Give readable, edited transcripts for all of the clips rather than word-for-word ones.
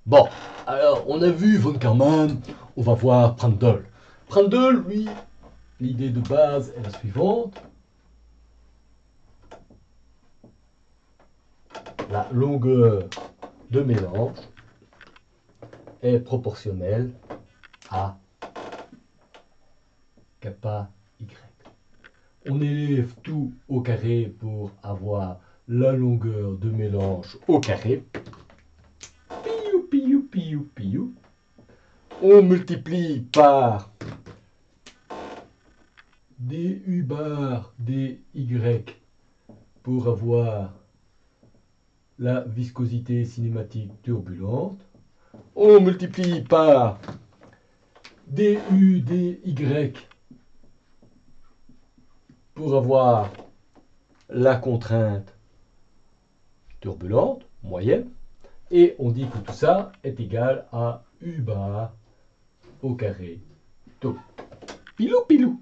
Bon, alors on a vu von Karman, on va voir Prandtl. Prandtl, lui, l'idée de base est la suivante. La longueur de mélange est proportionnelle à kappa y. On élève tout au carré pour avoir la longueur de mélange au carré. Piou, piou, piou, piou. On multiplie par du bar dy pour avoir la viscosité cinématique turbulente. On multiplie par du dy pour avoir la contrainte turbulente moyenne. Et on dit que tout ça est égal à U bar au carré tau. Pilou pilou.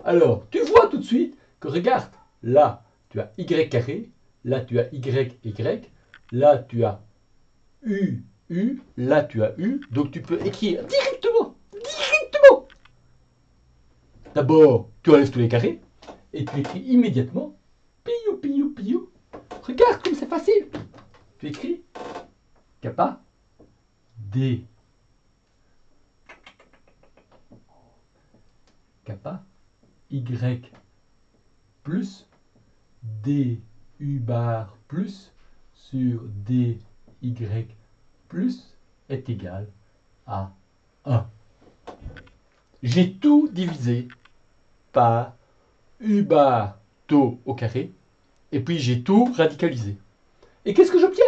Alors, tu vois tout de suite que regarde, là tu as Y carré, là tu as Y, là tu as U, là tu as U, donc tu peux écrire directement. D'abord, tu enlèves tous les carrés, et tu écris immédiatement, piou, piou, piou. Regarde comme c'est facile. Tu écris kappa D. Kappa Y plus du bar plus sur dy plus est égal à 1. J'ai tout divisé par U bar tau au carré, et puis j'ai tout radicalisé. Et qu'est-ce que j'obtiens?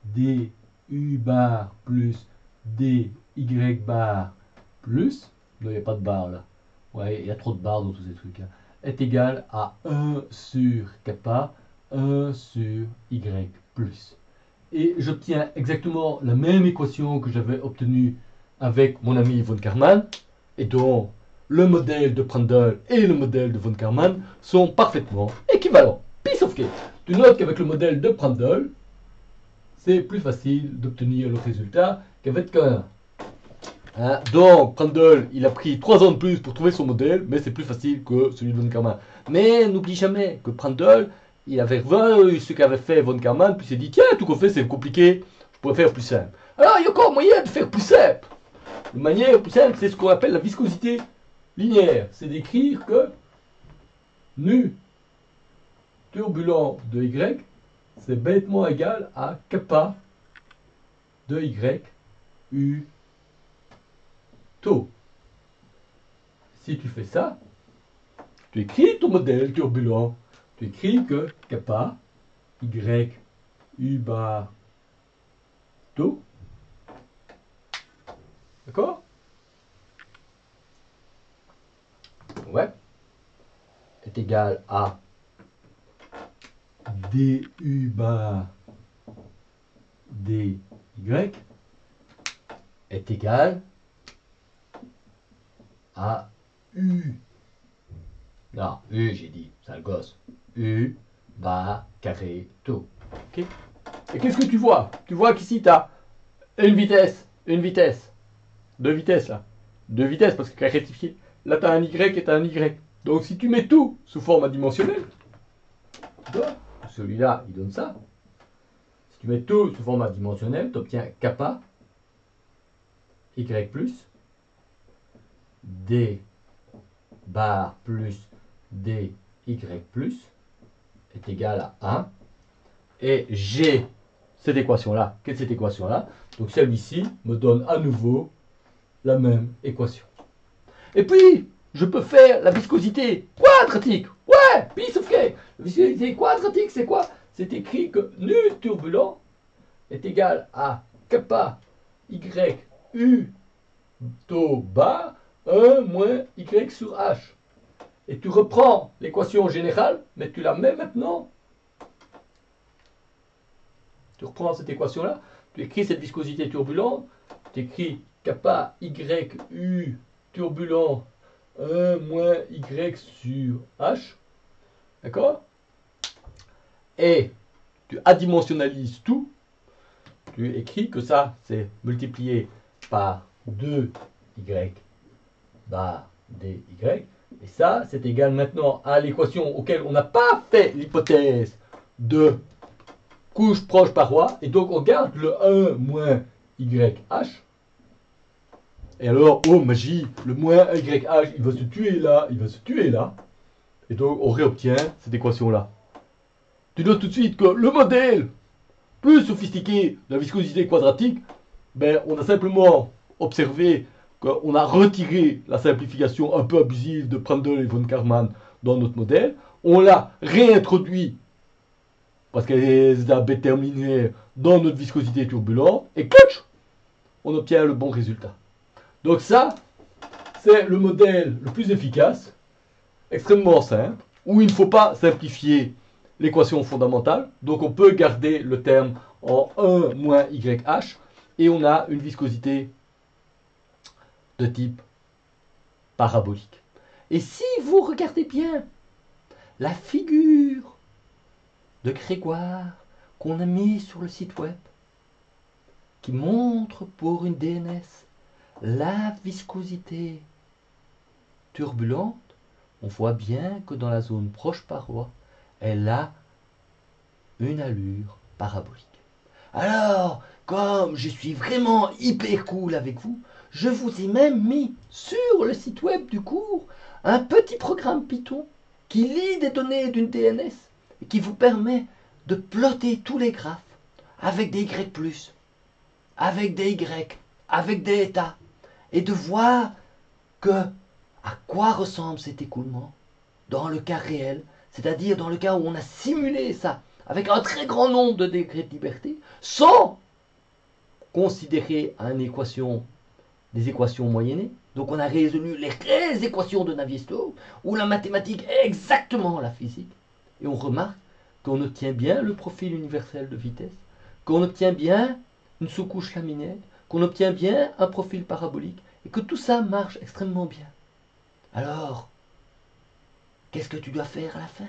Du bar plus dy bar plus, non, il n'y a pas de barre là, ouais, il y a trop de barres dans tous ces trucs là, est égal à 1 sur kappa, 1 sur y plus. Et j'obtiens exactement la même équation que j'avais obtenue avec mon ami von Karman, et donc le modèle de Prandtl et le modèle de von Karman sont parfaitement équivalents. Piece of cake. Tu notes qu'avec le modèle de Prandtl, c'est plus facile d'obtenir le résultat qu'avec un. Hein? Donc, Prandtl, il a pris 3 ans de plus pour trouver son modèle, mais c'est plus facile que celui de von Karman. Mais n'oublie jamais que Prandtl, il avait revu ce qu'avait fait von Karman, puis il s'est dit, tiens, tout qu'on fait, c'est compliqué, je pourrais faire plus simple. Alors, il y a encore moyen de faire plus simple. Une manière plus simple, c'est ce qu'on appelle la viscosité linéaire. C'est d'écrire que nu turbulent de Y, c'est bêtement égal à kappa de Y U tau. Si tu fais ça, tu écris ton modèle turbulent. Tu écris que kappa Y U bar tau, d'accord? Ouais, est égal à du bar dy est égal à U. Non, U, j'ai dit, sale gosse. U bar carré tau. Ok? Et qu'est-ce que tu vois? Tu vois qu'ici, tu as une vitesse, deux vitesses là. Deux vitesses parce que rectifié. Là, tu as un Y et tu as un Y. Donc, si tu mets tout sous forme adimensionnelle, celui-là, il donne ça. Si tu mets tout sous forme adimensionnelle, tu obtiens kappa Y plus D bar plus dy plus est égal à 1. Et j'ai cette équation-là. Quelle est cette équation-là? Donc celle-ci me donne à nouveau la même équation. Et puis, je peux faire la viscosité quadratique. Ouais, piece of cake. La viscosité quadratique, c'est quoi? C'est écrit que nu turbulent est égal à kappa y u tau bar 1 moins y sur h. Et tu reprends l'équation générale, mais tu la mets maintenant. Tu reprends cette équation-là, tu écris cette viscosité turbulente, tu écris kappa y u turbulent 1 moins y sur h. D'accord? Et tu adimensionnalises tout. tu écris que ça, c'est multiplié par 2y bar dy. Et ça, c'est égal maintenant à l'équation auquel on n'a pas fait l'hypothèse de couche proche paroi. Et donc, on garde le 1 moins yh. Et alors, oh magie, le moins yh, il va se tuer là, il va se tuer là. Et donc, on réobtient cette équation-là. Tu notes tout de suite que le modèle plus sophistiqué de la viscosité quadratique, ben, on a simplement observé qu'on a retiré la simplification un peu abusive de Prandtl et von Karman dans notre modèle. On l'a réintroduit, parce qu'elle a déterminé dans notre viscosité turbulente, et catch, on obtient le bon résultat. Donc ça, c'est le modèle le plus efficace, extrêmement simple, où il ne faut pas simplifier l'équation fondamentale. Donc on peut garder le terme en 1 moins YH, et on a une viscosité de type parabolique. Et si vous regardez bien la figure de Grégoire qu'on a mis sur le site web, qui montre pour une DNS la viscosité turbulente, on voit bien que dans la zone proche paroi, elle a une allure parabolique. Alors, comme je suis vraiment hyper cool avec vous, je vous ai même mis sur le site web du cours un petit programme Python qui lit des données d'une DNS et qui vous permet de plotter tous les graphes avec des Y+, avec des Y, avec des états, et de voir que à quoi ressemble cet écoulement dans le cas réel, c'est-à-dire dans le cas où on a simulé ça avec un très grand nombre de degrés de liberté, sans considérer des équations moyennées. Donc on a résolu les vraies équations de Navier-Stokes, où la mathématique est exactement la physique. Et on remarque qu'on obtient bien le profil universel de vitesse, qu'on obtient bien une sous-couche laminaire, qu'on obtient bien un profil parabolique, et que tout ça marche extrêmement bien. Alors, qu'est-ce que tu dois faire à la fin?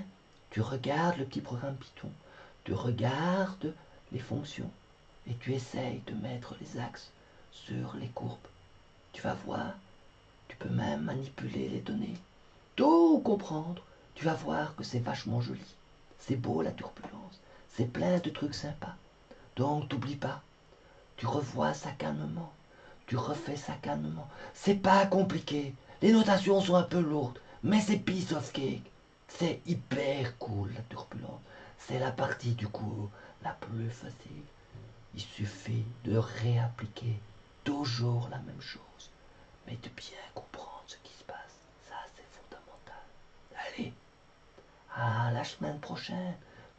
Tu regardes le petit programme Python, tu regardes les fonctions, et tu essayes de mettre les axes sur les courbes. Tu vas voir, tu peux même manipuler les données, tout comprendre. Tu vas voir que c'est vachement joli. C'est beau la turbulence, c'est plein de trucs sympas. Donc t'oublie pas, tu revois ça calmement, tu refais ça calmement. C'est pas compliqué, les notations sont un peu lourdes, mais c'est piece of cake. C'est hyper cool la turbulence, c'est la partie du cours la plus facile. Il suffit de réappliquer toujours la même chose, mais de bien comprendre ce qui se passe. Ça, c'est fondamental. Allez, à la semaine prochaine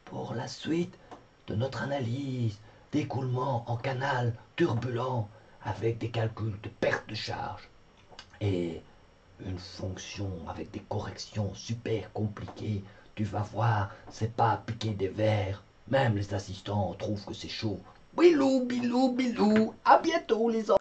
pour la suite de notre analyse d'écoulement en canal turbulent avec des calculs de perte de charge et une fonction avec des corrections super compliquées. Tu vas voir, c'est pas piquer des verres. Même les assistants trouvent que c'est chaud. Bilou, bilou, bilou. À bientôt les enfants.